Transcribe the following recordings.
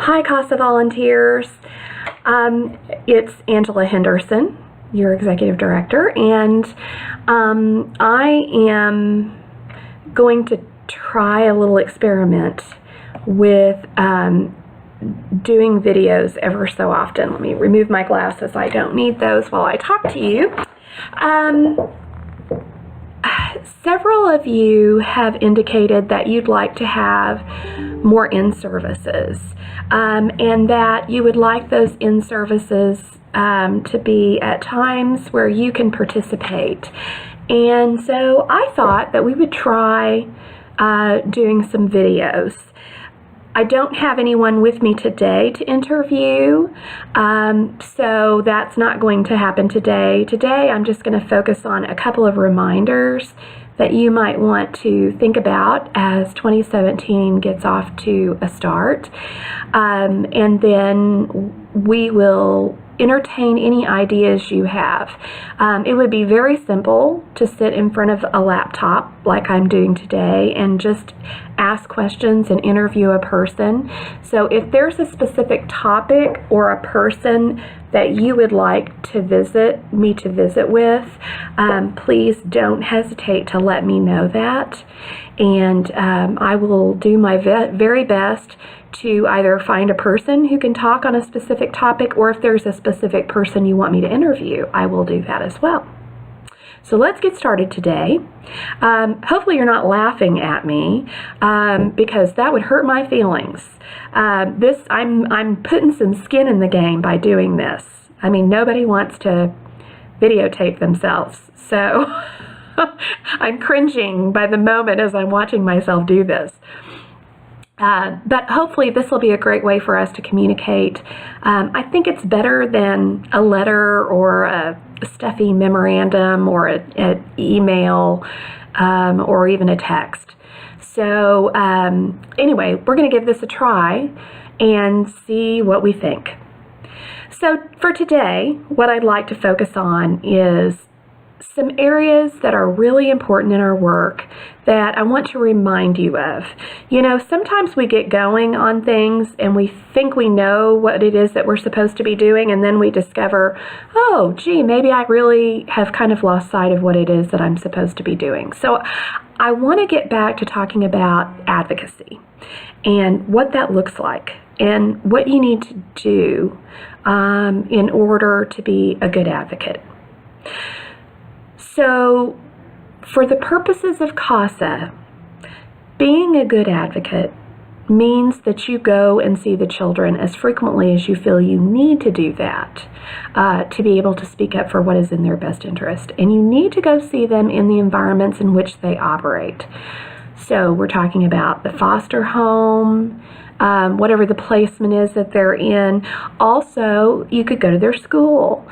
Hi, CASA volunteers. It's Angela Henderson, your executive director, and I am going to try a little experiment with doing videos ever so often. Let me remove my glasses. I don't need those while I talk to you. Several of you have indicated that you'd like to have more in-services, and that you would like those in-services to be at times where you can participate. And so I thought that we would try doing some videos. I don't have anyone with me today to interview, so that's not going to happen today. Today I'm just going to focus on a couple of reminders that you might want to think about as 2017 gets off to a start, and then we will entertain any ideas you have. It would be very simple to sit in front of a laptop like I'm doing today and just ask questions and interview a person. So if there's a specific topic or a person that you would like to visit with, please don't hesitate to let me know that. And I will do my very best to either find a person who can talk on a specific topic, or if there's a specific person you want me to interview, I will do that as well. So let's get started today. Hopefully you're not laughing at me, because that would hurt my feelings. I'm putting some skin in the game by doing this. I mean, nobody wants to videotape themselves, so I'm cringing by the moment as I'm watching myself do this. But hopefully this will be a great way for us to communicate. I think it's better than a letter or a stuffy memorandum or an email or even a text. So anyway, we're going to give this a try and see what we think. So for today, what I'd like to focus on is some areas that are really important in our work that I want to remind you of. You know, sometimes we get going on things and we think we know what it is that we're supposed to be doing, and then we discover, oh, gee, maybe I really have kind of lost sight of what it is that I'm supposed to be doing. So I want to get back to talking about advocacy and what that looks like and what you need to do in order to be a good advocate. So, for the purposes of CASA, being a good advocate means that you go and see the children as frequently as you feel you need to do that to be able to speak up for what is in their best interest. And you need to go see them in the environments in which they operate. So, we're talking about the foster home, whatever the placement is that they're in. Also, you could go to their school.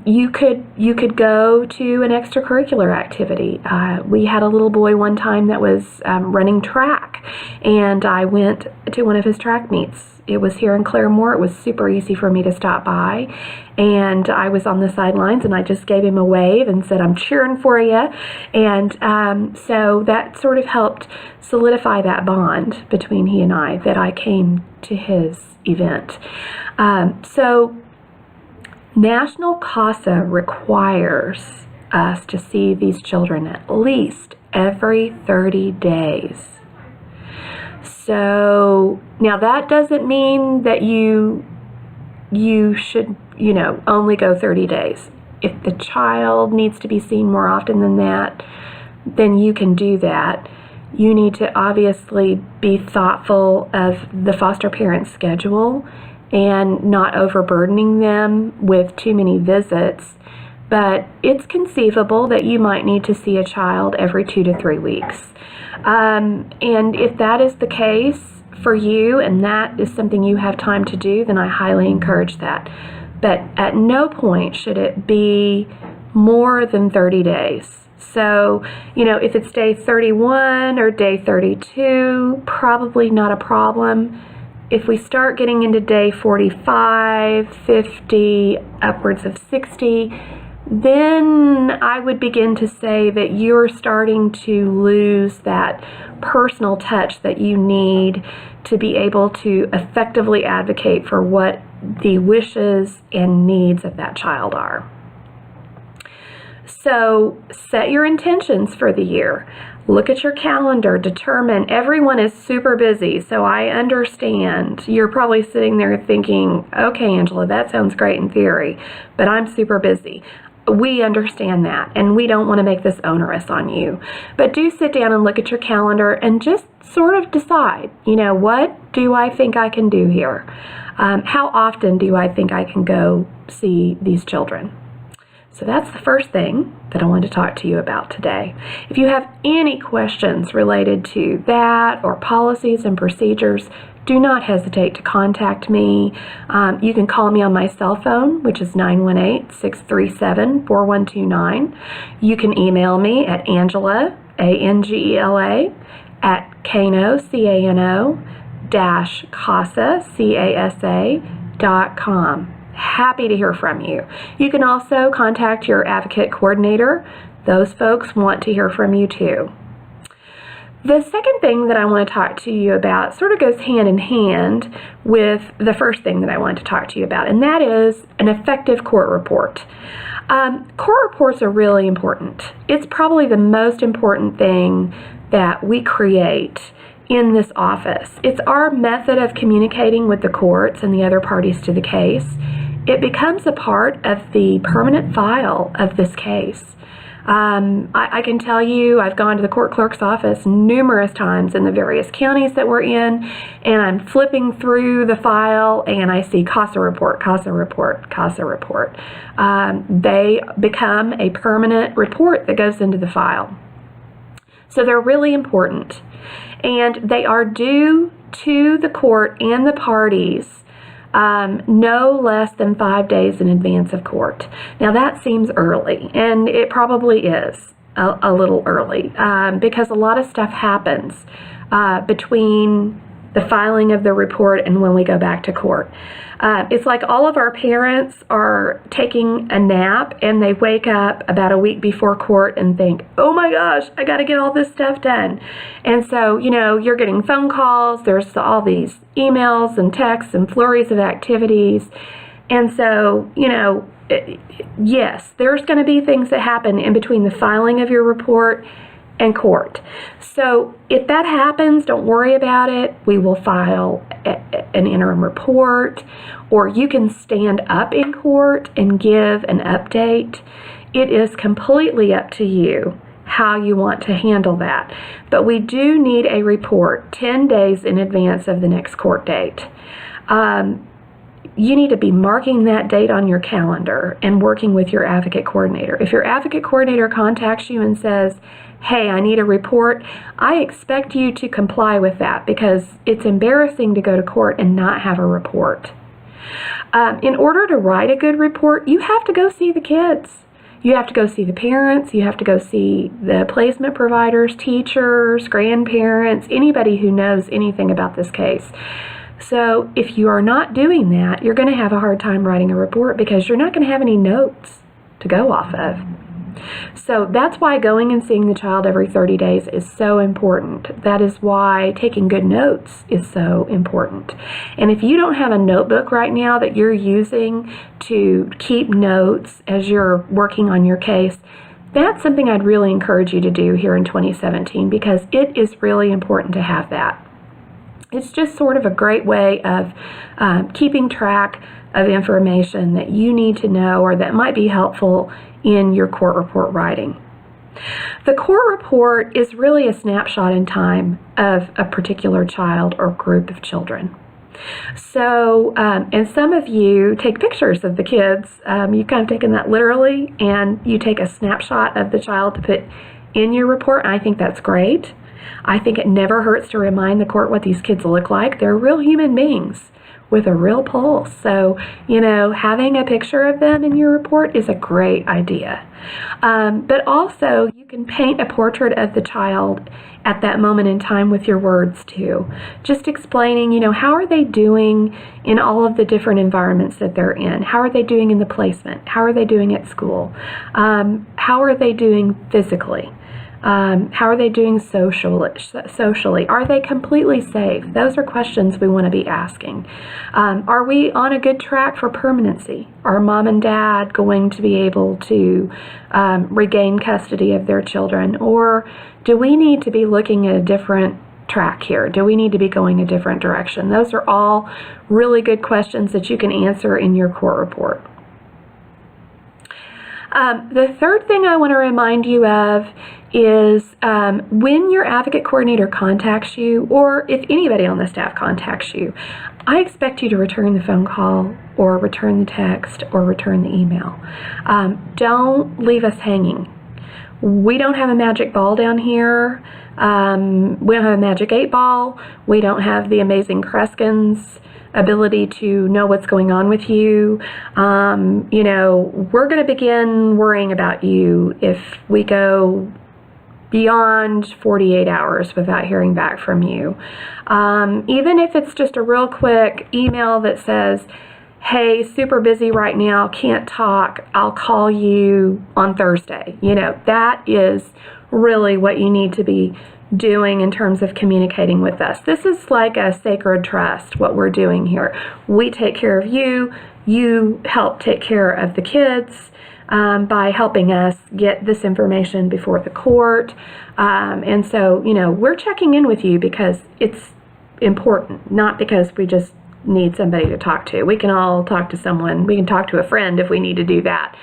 You could go to an extracurricular activity. We had a little boy one time that was running track, and I went to one of his track meets. It was here in Claremore. It was super easy for me to stop by, and I was on the sidelines, and I just gave him a wave and said, "I'm cheering for you." And so that sort of helped solidify that bond between he and I, that I came to his event. So National CASA requires us to see these children at least every 30 days. So now that doesn't mean that you should, only go 30 days. If the child needs to be seen more often than that, then you can do that. You need to obviously be thoughtful of the foster parent's schedule and not overburdening them with too many visits. But it's conceivable that you might need to see a child every 2 to 3 weeks. And if that is the case for you and that is something you have time to do, then I highly encourage that. But at no point should it be more than 30 days. So, if it's day 31 or day 32, probably not a problem. If we start getting into day 45, 50, upwards of 60, then I would begin to say that you're starting to lose that personal touch that you need to be able to effectively advocate for what the wishes and needs of that child are. So set your intentions for the year. Look at your calendar, determine. Everyone is super busy, so I understand. You're probably sitting there thinking, okay, Angela, that sounds great in theory, but I'm super busy. We understand that, and we don't want to make this onerous on you. But do sit down and look at your calendar and just sort of decide, what do I think I can do here? How often do I think I can go see these children? So that's the first thing that I wanted to talk to you about today. If you have any questions related to that or policies and procedures, do not hesitate to contact me. You can call me on my cell phone, which is 918-637-4129. You can email me at Angela, Angela, at Cano, CANO, CASA, CASA.com. Happy to hear from you. You can also contact your advocate coordinator. Those folks want to hear from you too. The second thing that I want to talk to you about sort of goes hand in hand with the first thing that I wanted to talk to you about, and that is an effective court report. Court reports are really important. It's probably the most important thing that we create in this office. It's our method of communicating with the courts and the other parties to the case. It becomes a part of the permanent file of this case. I can tell you I've gone to the court clerk's office numerous times in the various counties that we're in, and I'm flipping through the file and I see CASA report, CASA report, CASA report. They become a permanent report that goes into the file. So they're really important, and they are due to the court and the parties no less than 5 days in advance of court. Now that seems early, and it probably is a little early because a lot of stuff happens between the filing of the report and when we go back to court. It's like all of our parents are taking a nap and they wake up about a week before court and think, oh my gosh, I got to get all this stuff done. And so, you're getting phone calls, there's all these emails and texts and flurries of activities. And so, yes, there's going to be things that happen in between the filing of your report and court. So if that happens, don't worry about it. We will file an interim report, or you can stand up in court and give an update. It is completely up to you how you want to handle that. But we do need a report 10 days in advance of the next court date. You need to be marking that date on your calendar and working with your advocate coordinator. If your advocate coordinator contacts you and says, hey, I need a report, I expect you to comply with that because it's embarrassing to go to court and not have a report. In order to write a good report, you have to go see the kids. You have to go see the parents. You have to go see the placement providers, teachers, grandparents, anybody who knows anything about this case. So if you are not doing that, you're going to have a hard time writing a report because you're not going to have any notes to go off of. So that's why going and seeing the child every 30 days is so important. That is why taking good notes is so important. And if you don't have a notebook right now that you're using to keep notes as you're working on your case, that's something I'd really encourage you to do here in 2017 because it is really important to have that. It's just sort of a great way of keeping track of information that you need to know or that might be helpful in your court report writing. The court report is really a snapshot in time of a particular child or group of children. So, and some of you take pictures of the kids. You've kind of taken that literally, and you take a snapshot of the child to put in your report, and I think that's great. I think it never hurts to remind the court what these kids look like. They're real human beings with a real pulse. So, having a picture of them in your report is a great idea. But also, you can paint a portrait of the child at that moment in time with your words too. Just explaining, how are they doing in all of the different environments that they're in? How are they doing in the placement? How are they doing at school? How are they doing physically? How are they doing socially? Are they completely safe? Those are questions we want to be asking. Are we on a good track for permanency? Are mom and dad going to be able to regain custody of their children? Or do we need to be looking at a different track here? Do we need to be going a different direction? Those are all really good questions that you can answer in your court report. The third thing I want to remind you of is when your advocate coordinator contacts you, or if anybody on the staff contacts you, I expect you to return the phone call or return the text or return the email. Don't leave us hanging. We don't have a magic ball down here. We don't have a magic 8-ball. We don't have the amazing Kreskin's ability to know what's going on with you. We're going to begin worrying about you if we go beyond 48 hours without hearing back from you. Even if it's just a real quick email that says, hey, super busy right now, can't talk, I'll call you on Thursday. That is really what you need to be doing in terms of communicating with us. This is like a sacred trust, what we're doing here. We take care of you, you help take care of the kids by helping us get this information before the court. And so, we're checking in with you because it's important, not because we just need somebody to talk to. We can all talk to someone. We can talk to a friend if we need to do that.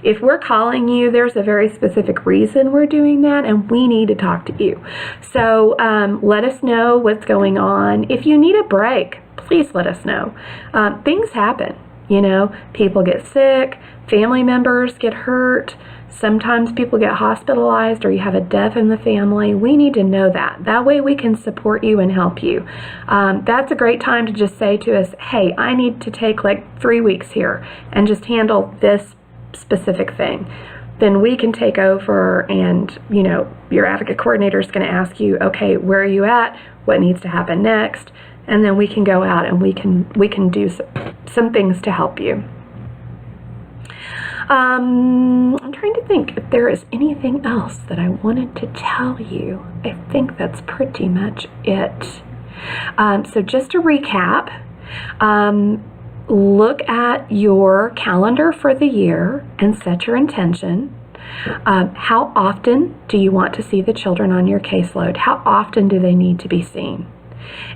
If we're calling you, there's a very specific reason we're doing that, and we need to talk to you. So let us know what's going on. If you need a break, please let us know. Things happen. People get sick, family members get hurt. Sometimes people get hospitalized, or you have a death in the family. We need to know that. That way we can support you and help you. That's a great time to just say to us, hey, I need to take like 3 weeks here and just handle this specific thing. Then we can take over, and your advocate coordinator is going to ask you, okay, where are you at? What needs to happen next? And then we can go out and we can do some things to help you. I'm trying to think if there is anything else that I wanted to tell you. I think that's pretty much it. So just to recap, look at your calendar for the year and set your intention. How often do you want to see the children on your caseload? How often do they need to be seen?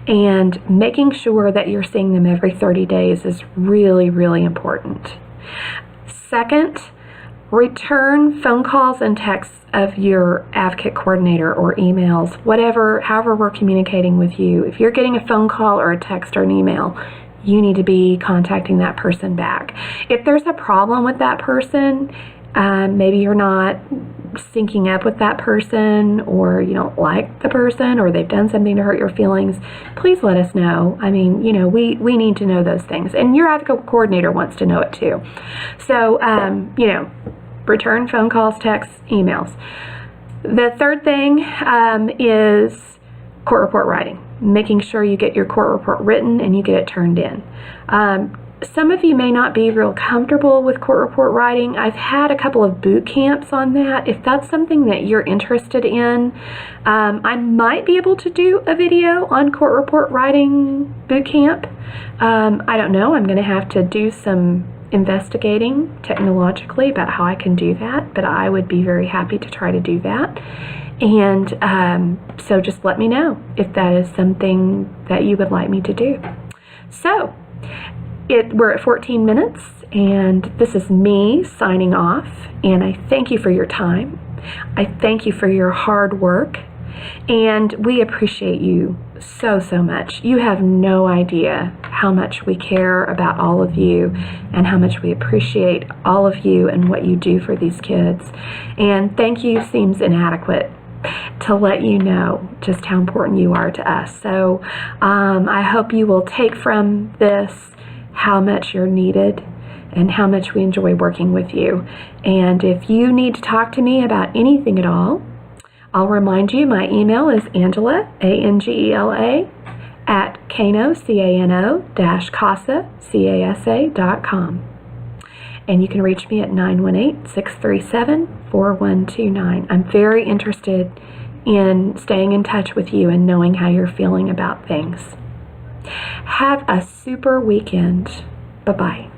And making sure that you're seeing them every 30 days is really, really important. Second, return phone calls and texts of your advocate coordinator or emails, however we're communicating with you. If you're getting a phone call or a text or an email, you need to be contacting that person back. If there's a problem with that person, maybe you're not syncing up with that person, or you don't like the person, or they've done something to hurt your feelings, please let us know. I mean, we need to know those things, and your advocate coordinator wants to know it too. So, return phone calls, texts, emails. The third thing is court report writing, making sure you get your court report written and you get it turned in. Some of you may not be real comfortable with court report writing. I've had a couple of boot camps on that. If that's something that you're interested in, I might be able to do a video on court report writing boot camp. I don't know. I'm going to have to do some investigating technologically about how I can do that, but I would be very happy to try to do that. And so just let me know if that is something that you would like me to do. So, we're at 14 minutes, and this is me signing off, and I thank you for your time. I thank you for your hard work, and we appreciate you so, so much. You have no idea how much we care about all of you and how much we appreciate all of you and what you do for these kids. And thank you seems inadequate to let you know just how important you are to us. So I hope you will take from this how much you're needed and how much we enjoy working with you. And if you need to talk to me about anything at all, I'll remind you my email is Angela, Angela, at Cano, CANO-CASA, CASA.com. And you can reach me at 918-637-4129. I'm very interested in staying in touch with you and knowing how you're feeling about things. Have a super weekend. Bye-bye.